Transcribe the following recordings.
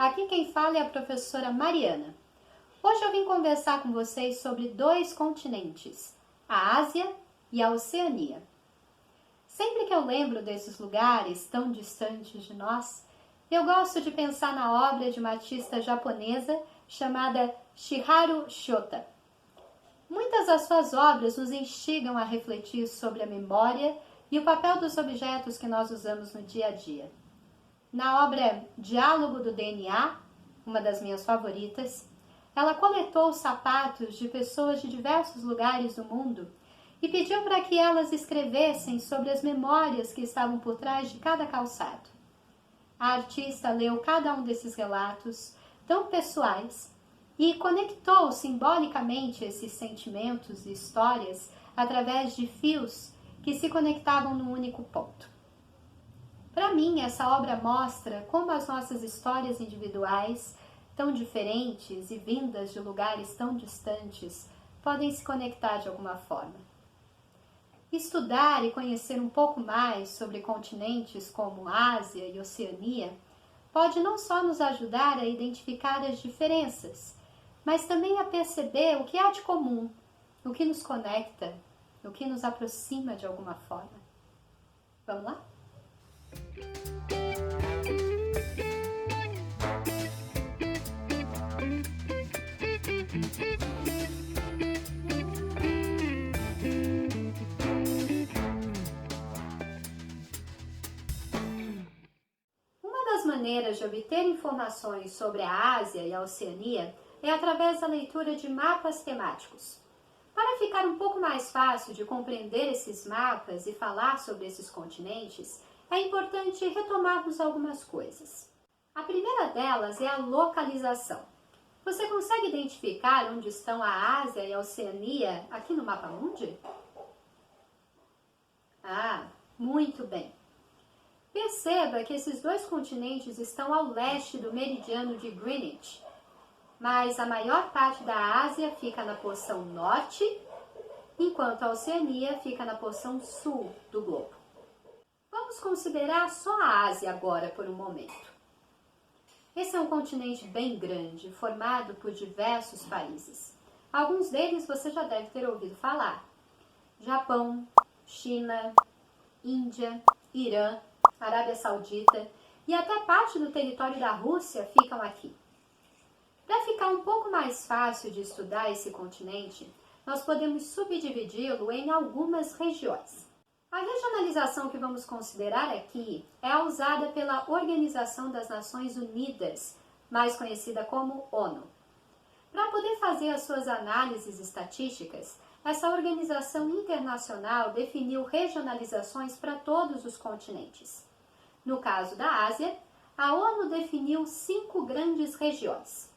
Aqui quem fala é a professora Mariana. Hoje eu vim conversar com vocês sobre dois continentes, a Ásia e a Oceania. Sempre que eu lembro desses lugares tão distantes de nós, eu gosto de pensar na obra de uma artista japonesa chamada Shiharu Shota. Muitas das suas obras nos instigam a refletir sobre a memória e o papel dos objetos que nós usamos no dia a dia. Na obra Diálogo do DNA, uma das minhas favoritas, ela coletou os sapatos de pessoas de diversos lugares do mundo e pediu para que elas escrevessem sobre as memórias que estavam por trás de cada calçado. A artista leu cada um desses relatos, tão pessoais, e conectou simbolicamente esses sentimentos e histórias através de fios que se conectavam num único ponto. Para mim, essa obra mostra como as nossas histórias individuais, tão diferentes e vindas de lugares tão distantes, podem se conectar de alguma forma. Estudar e conhecer um pouco mais sobre continentes como Ásia e Oceania pode não só nos ajudar a identificar as diferenças, mas também a perceber o que há de comum, o que nos conecta, o que nos aproxima de alguma forma. Vamos lá? Uma das maneiras de obter informações sobre a Ásia e a Oceania é através da leitura de mapas temáticos. Para ficar um pouco mais fácil de compreender esses mapas e falar sobre esses continentes, é importante retomarmos algumas coisas. A primeira delas é a localização. Você consegue identificar onde estão a Ásia e a Oceania aqui no mapa mundi? Muito bem. Perceba que esses dois continentes estão ao leste do meridiano de Greenwich, mas a maior parte da Ásia fica na porção norte, enquanto a Oceania fica na porção sul do globo. Vamos considerar só a Ásia agora por um momento. Esse é um continente bem grande, formado por diversos países. Alguns deles você já deve ter ouvido falar. Japão, China, Índia, Irã, Arábia Saudita e até parte do território da Rússia ficam aqui. Para ficar um pouco mais fácil de estudar esse continente, nós podemos subdividi-lo em algumas regiões. A regionalização que vamos considerar aqui é a usada pela Organização das Nações Unidas, mais conhecida como ONU. Para poder fazer as suas análises estatísticas, essa organização internacional definiu regionalizações para todos os continentes. No caso da Ásia, a ONU definiu 5 grandes regiões.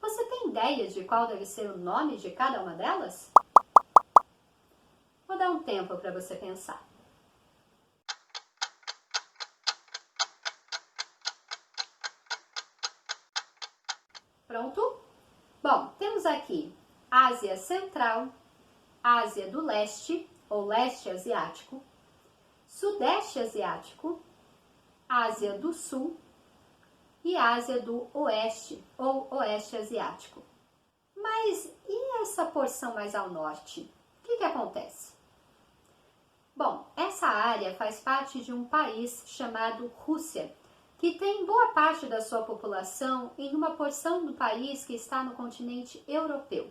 Você tem ideia de qual deve ser o nome de cada uma delas? Vou dar um tempo para você pensar. Pronto? Bom, temos aqui Ásia Central, Ásia do Leste, ou Leste Asiático, Sudeste Asiático, Ásia do Sul e Ásia do Oeste, ou Oeste Asiático. Mas e essa porção mais ao norte? O que acontece? Bom, essa área faz parte de um país chamado Rússia, que tem boa parte da sua população em uma porção do país que está no continente europeu.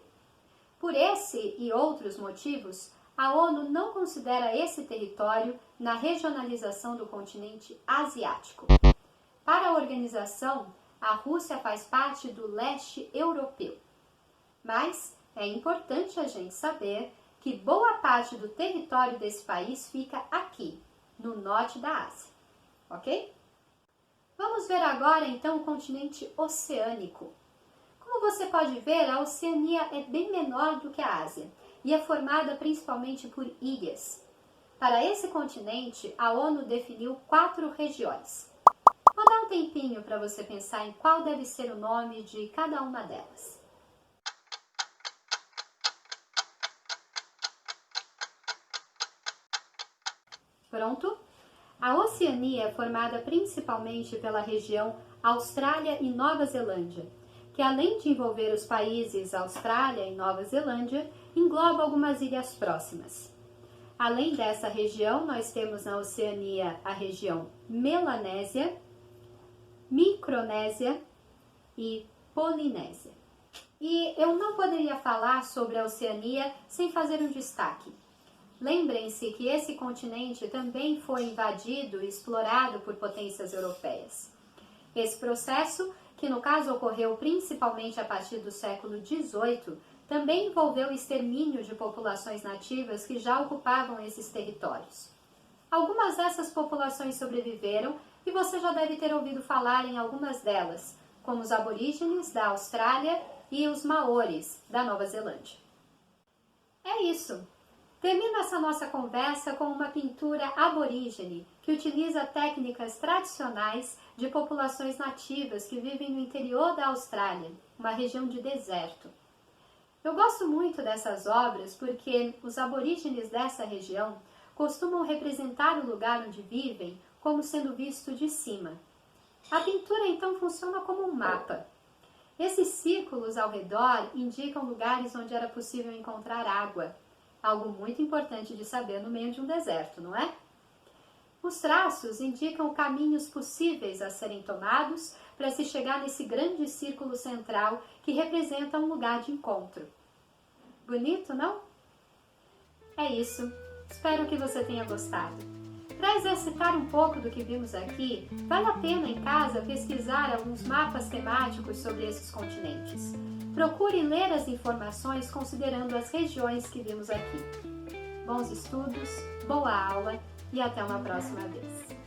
Por esse e outros motivos, a ONU não considera esse território na regionalização do continente asiático. Para a organização, a Rússia faz parte do leste europeu. Mas é importante a gente saber que boa parte do território desse país fica aqui, no norte da Ásia, ok? Vamos ver agora então o continente oceânico. Como você pode ver, a Oceania é bem menor do que a Ásia e é formada principalmente por ilhas. Para esse continente, a ONU definiu 4 regiões. Vou dar um tempinho para você pensar em qual deve ser o nome de cada uma delas. Pronto? A Oceania é formada principalmente pela região Austrália e Nova Zelândia, que além de envolver os países Austrália e Nova Zelândia, engloba algumas ilhas próximas. Além dessa região, nós temos na Oceania a região Melanésia, Micronésia e Polinésia. E eu não poderia falar sobre a Oceania sem fazer um destaque. Lembrem-se que esse continente também foi invadido e explorado por potências europeias. Esse processo, que no caso ocorreu principalmente a partir do século XVIII, também envolveu o extermínio de populações nativas que já ocupavam esses territórios. Algumas dessas populações sobreviveram e você já deve ter ouvido falar em algumas delas, como os aborígenes da Austrália e os maoris da Nova Zelândia. É isso! Termino essa nossa conversa com uma pintura aborígene que utiliza técnicas tradicionais de populações nativas que vivem no interior da Austrália, uma região de deserto. Eu gosto muito dessas obras porque os aborígenes dessa região costumam representar o lugar onde vivem como sendo visto de cima. A pintura então funciona como um mapa. Esses círculos ao redor indicam lugares onde era possível encontrar água, algo muito importante de saber no meio de um deserto, não é? Os traços indicam caminhos possíveis a serem tomados para se chegar nesse grande círculo central que representa um lugar de encontro. Bonito, não? É isso. Espero que você tenha gostado. Para exercitar um pouco do que vimos aqui, vale a pena em casa pesquisar alguns mapas temáticos sobre esses continentes. Procure ler as informações considerando as regiões que vimos aqui. Bons estudos, boa aula e até uma próxima vez.